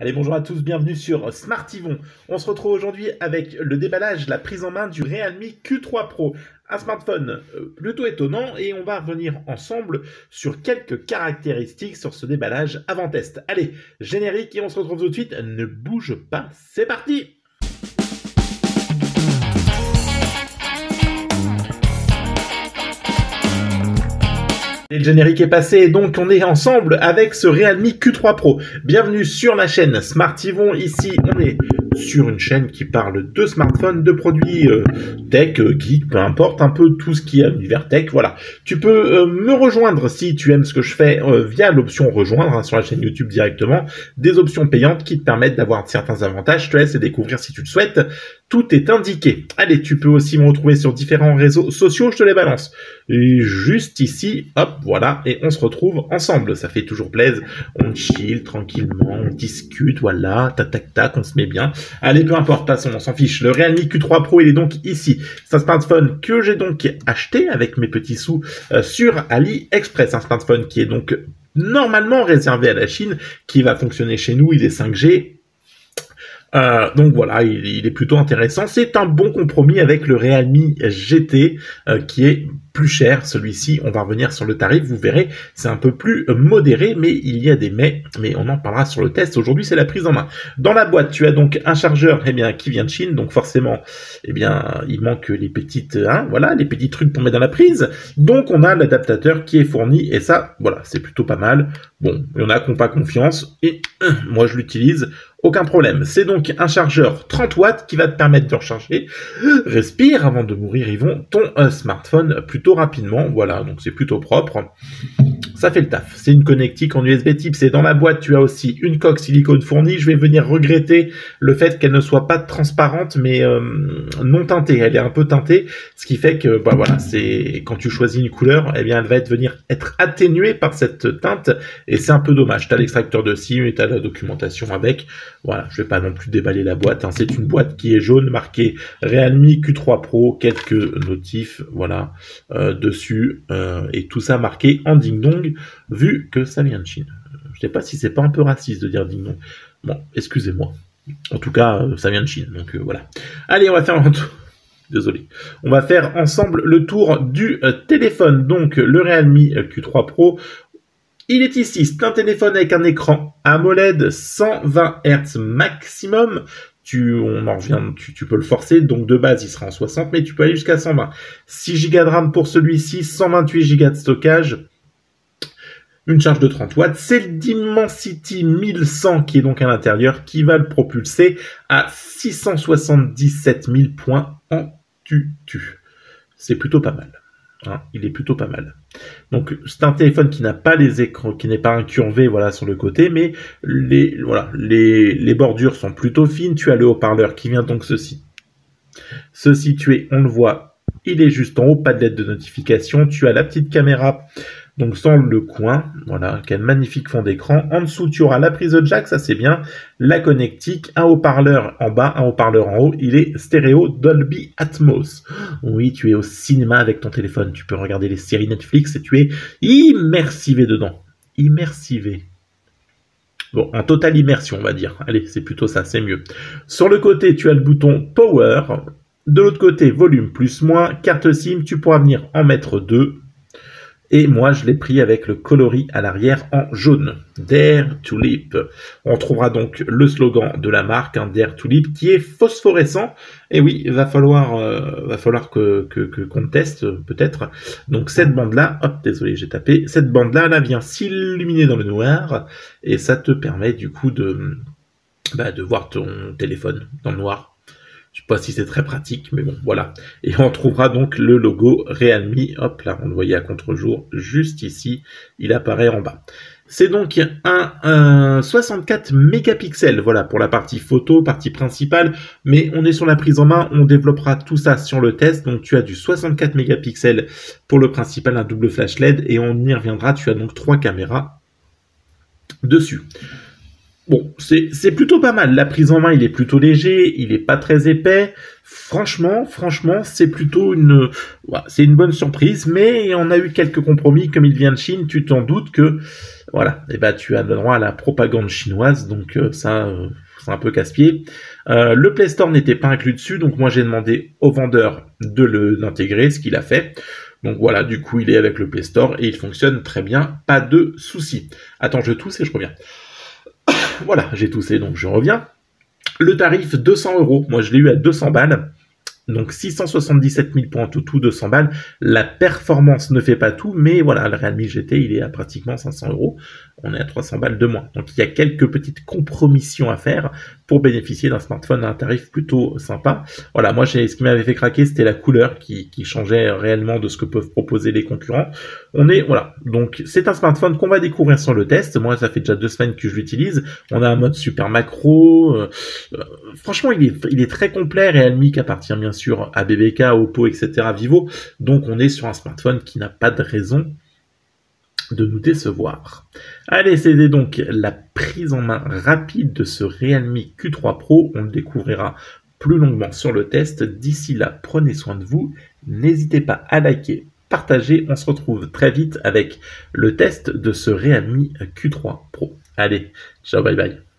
Allez, bonjour à tous, bienvenue sur Smartivon. On se retrouve aujourd'hui avec le déballage, la prise en main du Realme Q3 Pro. Un smartphone plutôt étonnant et on va revenir ensemble sur quelques caractéristiques sur ce déballage avant test. Allez, générique et on se retrouve tout de suite. Ne bouge pas, c'est parti! Et le générique est passé et donc on est ensemble avec ce Realme Q3 Pro. Bienvenue sur la chaîne Smartivon. Ici, on est sur une chaîne qui parle de smartphones, de produits tech, geek, peu importe, un peu tout ce qui est univers tech. Voilà. Tu peux me rejoindre si tu aimes ce que je fais via l'option rejoindre sur la chaîne YouTube directement. Des options payantes qui te permettent d'avoir certains avantages. Je te laisse les découvrir si tu le souhaites. Tout est indiqué. Allez, tu peux aussi me retrouver sur différents réseaux sociaux, je te les balance. Et juste ici, hop, voilà, et on se retrouve ensemble. Ça fait toujours plaisir. On chill tranquillement, on discute, voilà, tac, tac, tac, on se met bien. Allez, peu importe, de toute façon, on s'en fiche. Le Realme Q3 Pro, il est donc ici. C'est un smartphone que j'ai donc acheté avec mes petits sous sur AliExpress. Un smartphone qui est donc normalement réservé à la Chine, qui va fonctionner chez nous, il est 5G. Donc voilà, il est plutôt intéressant. C'est un bon compromis avec le Realme GT qui est plus cher. Celui-ci, on va revenir sur le tarif, vous verrez, c'est un peu plus modéré, mais il y a des mais on en parlera sur le test. Aujourd'hui, c'est la prise en main. Dans la boîte, tu as donc un chargeur qui vient de Chine, donc forcément, il manque les petites, voilà, les petits trucs pour mettre dans la prise. Donc, on a l'adaptateur qui est fourni, et ça, voilà, c'est plutôt pas mal. Bon, il y en a qui n'ont pas confiance, et moi, je l'utilise. Aucun problème. C'est donc un chargeur 30 watts qui va te permettre de recharger. Respire avant de mourir, Yvon, ton smartphone plutôt rapidement. Voilà, donc c'est plutôt propre. Ça fait le taf. C'est une connectique en USB type. C'est dans la boîte. Tu as aussi une coque silicone fournie. Je vais venir regretter le fait qu'elle ne soit pas transparente, mais non teintée. Elle est un peu teintée, ce qui fait que, voilà, c'est quand tu choisis une couleur, elle va venir être atténuée par cette teinte, et c'est un peu dommage. Tu as l'extracteur de SIM et tu as la documentation avec. Voilà, je vais pas non plus déballer la boîte. C'est une boîte qui est jaune, marquée Realme Q3 Pro, quelques notifs, voilà, dessus, et tout ça marqué en ding-dong, vu que ça vient de Chine. Je sais pas si c'est pas un peu raciste de dire ding-dong. Bon, excusez-moi. En tout cas, ça vient de Chine, donc voilà. Allez, on va faire un tour. Désolé. On va faire ensemble le tour du téléphone. Donc, le Realme Q3 Pro. Il est ici, c'est un téléphone avec un écran AMOLED 120 Hz maximum. Tu peux le forcer, donc de base il sera en 60, mais tu peux aller jusqu'à 120. 6 Go de RAM pour celui-ci, 128 Go de stockage, une charge de 30 watts. C'est le Dimensity 1100 qui est donc à l'intérieur, qui va le propulser à 677 000 points en tutu. C'est plutôt pas mal. Il est plutôt pas mal. Donc c'est un téléphone qui n'a pas les écrans, qui n'est pas incurvé, voilà, sur le côté, mais les bordures sont plutôt fines. Tu as le haut-parleur qui vient donc se situer, on le voit, il est juste en haut, pas de LED de notification. Tu as la petite caméra, donc sans le coin, voilà, quel magnifique fond d'écran. En dessous, tu auras la prise de jack, ça c'est bien, la connectique, un haut-parleur en bas, un haut-parleur en haut, il est stéréo Dolby Atmos. Oui, tu es au cinéma avec ton téléphone, tu peux regarder les séries Netflix et tu es immersivé dedans. Immersivé. Bon, en totale immersion, on va dire. Allez, c'est plutôt ça, c'est mieux. Sur le côté, tu as le bouton Power. De l'autre côté, volume plus moins, carte SIM, tu pourras venir en mettre 2. Et moi, je l'ai pris avec le coloris à l'arrière en jaune. Dare to Leap. On trouvera donc le slogan de la marque, Dare to Leap, qui est phosphorescent. Et oui, va falloir qu'on teste, peut-être. Donc, cette bande-là, hop, désolé, j'ai tapé. Cette bande-là, elle vient s'illuminer dans le noir. Et ça te permet, du coup, de voir ton téléphone dans le noir. Je sais pas si c'est très pratique, mais bon, voilà. Et on trouvera donc le logo Realme. Hop, là, on le voyait à contre-jour, juste ici. Il apparaît en bas. C'est donc un 64 mégapixels, voilà, pour la partie photo, partie principale. Mais on est sur la prise en main, on développera tout ça sur le test. Donc, tu as du 64 mégapixels pour le principal, un double flash LED. Et on y reviendra, tu as donc 3 caméras dessus. Bon, c'est plutôt pas mal. La prise en main, il est plutôt léger, il est pas très épais. Franchement, c'est plutôt une bonne surprise. Mais on a eu quelques compromis, comme il vient de Chine. Tu t'en doutes que Voilà, et bah tu as le droit à la propagande chinoise, donc ça, c'est un peu casse-pied. Le Play Store n'était pas inclus dessus, donc moi j'ai demandé au vendeur de l'intégrer, ce qu'il a fait. Donc voilà, du coup il est avec le Play Store et il fonctionne très bien, pas de soucis. Attends, je tousse et je reviens. Voilà, j'ai toussé, donc je reviens. Le tarif 200 €, moi je l'ai eu à 200 balles. Donc 677 000 points tout, 200 balles. La performance ne fait pas tout, mais voilà, le Realme GT, il est à pratiquement 500 €. On est à 300 balles de moins. Donc il y a quelques petites compromissions à faire pour bénéficier d'un smartphone à un tarif plutôt sympa. Voilà, moi, ce qui m'avait fait craquer, c'était la couleur qui changeait réellement de ce que peuvent proposer les concurrents. Voilà. Donc c'est un smartphone qu'on va découvrir sur le test. Moi, ça fait déjà 2 semaines que je l'utilise. On a un mode super macro. Franchement, il est très complet. Realme qui appartient bien sûr à BBK, Oppo, etc., Vivo. Donc on est sur un smartphone qui n'a pas de raison de nous décevoir. Allez, c'était donc la prise en main rapide de ce Realme Q3 Pro. On le découvrira plus longuement sur le test. D'ici là, prenez soin de vous. N'hésitez pas à liker, partager. On se retrouve très vite avec le test de ce Realme Q3 Pro. Allez, ciao, bye bye.